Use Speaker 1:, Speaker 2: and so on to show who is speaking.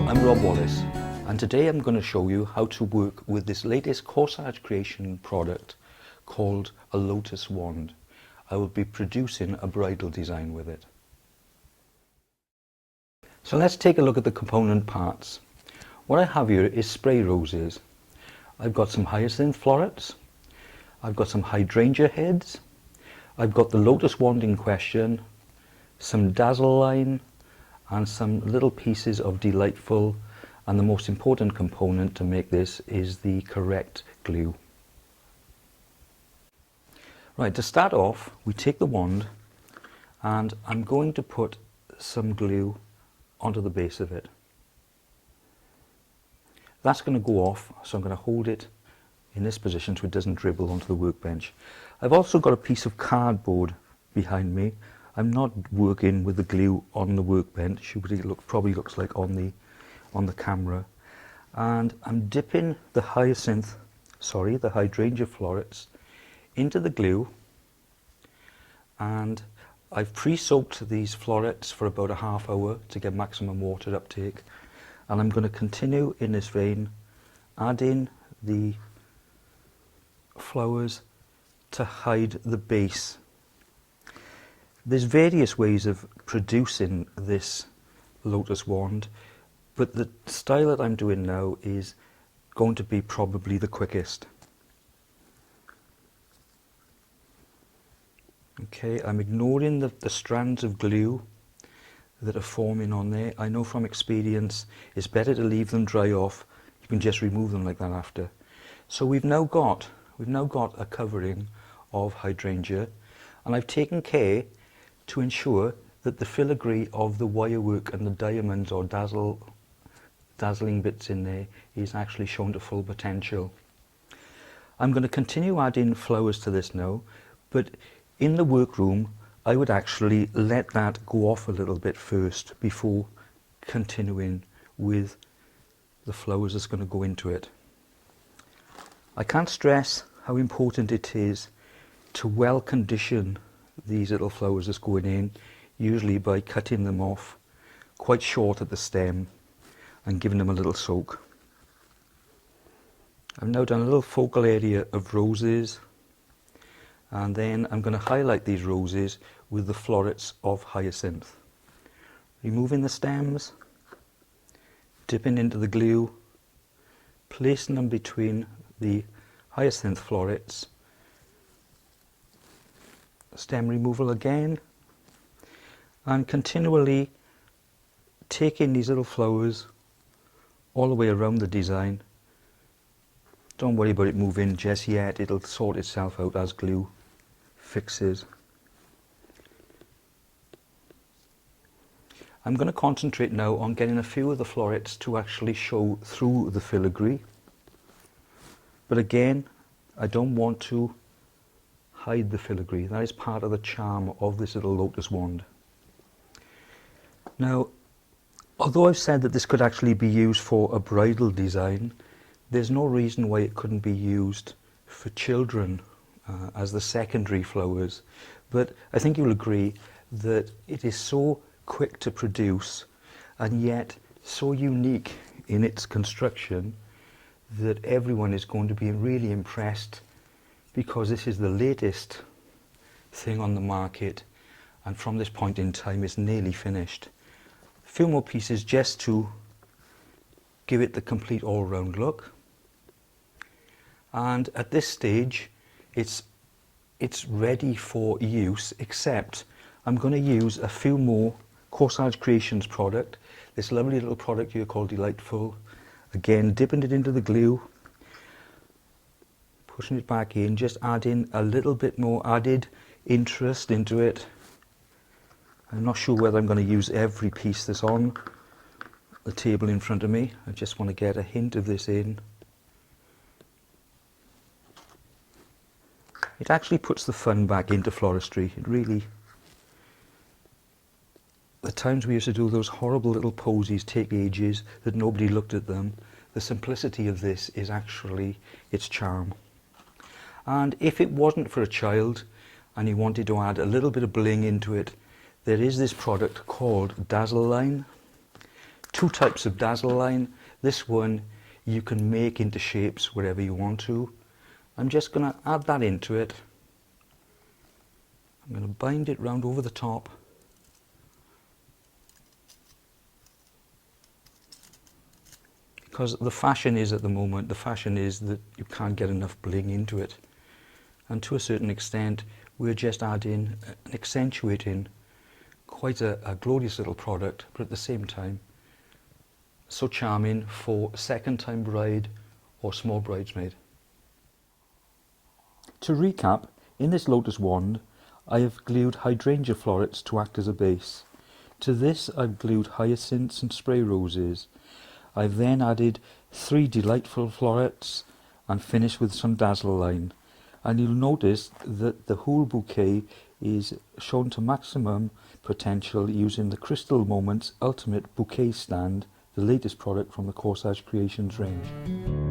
Speaker 1: I'm Rob Wallace, and today I'm going to show you how to work with this latest corsage creation product called a Lotus Wand. I will be producing a bridal design with it. So let's take a look at the component parts. What I have here is spray roses. I've got some hyacinth florets, I've got some hydrangea heads, I've got the Lotus Wand in question, some dazzle line, and some little pieces of delightful, and the most important component to make this is the correct glue. Right, to start off, we take the wand and I'm going to put some glue onto the base of it. That's going to go off, so I'm going to hold it in this position so it doesn't dribble onto the workbench. I've also got a piece of cardboard behind me. I'm not working with the glue on the workbench, it probably looks like on the camera. And I'm dipping the hydrangea florets into the glue, and I've pre-soaked these florets for about a half hour to get maximum water uptake, and I'm going to continue in this vein, adding the flowers to hide the base. There's various ways of producing this Lotus Wand, but the style that I'm doing now is going to be probably the quickest. Okay, I'm ignoring the strands of glue that are forming on there. I know from experience it's better to leave them dry off. You can just remove them like that after. So we've now got a covering of hydrangea, and I've taken care to ensure that the filigree of the wirework and the diamonds or dazzling bits in there is actually shown to full potential. I'm going to continue adding flowers to this now, but in the workroom I would actually let that go off a little bit first before continuing with the flowers that's going to go into it. I can't stress how important it is to well condition these little flowers that's going in, usually by cutting them off quite short at the stem and giving them a little soak. I've now done a little focal area of roses, and then I'm going to highlight these roses with the florets of hyacinth. Removing the stems, dipping into the glue, placing them between the hyacinth florets, stem removal again, and continually taking these little flowers all the way around the design. Don't worry about it moving just yet, it'll sort itself out as glue fixes. I'm going to concentrate now on getting a few of the florets to actually show through the filigree, but again I don't want to hide the filigree. That is part of the charm of this little Lotus Wand. Now, although I've said that this could actually be used for a bridal design, there's no reason why it couldn't be used for children as the secondary flowers. But I think you'll agree that it is so quick to produce and yet so unique in its construction that everyone is going to be really impressed, because this is the latest thing on the market, and from this point in time it's nearly finished. A few more pieces just to give it the complete all-round look, and at this stage it's ready for use, except I'm going to use a few more Corsage Creations product, this lovely little product here called Delightful. Again, dipping it into the glue, pushing it back in, just adding a little bit more added interest into it. I'm not sure whether I'm going to use every piece that's on the table in front of me. I just want to get a hint of this in. It actually puts the fun back into floristry. It really, the times we used to do those horrible little posies take ages that nobody looked at them. The simplicity of this is actually its charm. And if it wasn't for a child and you wanted to add a little bit of bling into it, there is this product called Dazzle Line. two types of dazzle line. This one you can make into shapes wherever you want to. I'm just going to add that into it. I'm going to bind it round over the top. Because the fashion is at the moment, the fashion is that you can't get enough bling into it. And to a certain extent, we're just adding and accentuating quite a glorious little product, but at the same time, so charming for second-time bride or small bridesmaid. To recap, in this Lotus Wand, I have glued hydrangea florets to act as a base. To this, I've glued hyacinths and spray roses. I've then added 3 delightful florets and finished with some dazzle line. And you'll notice that the whole bouquet is shown to maximum potential using the Crystal Moments Ultimate Bouquet Stand, the latest product from the Corsage Creations range.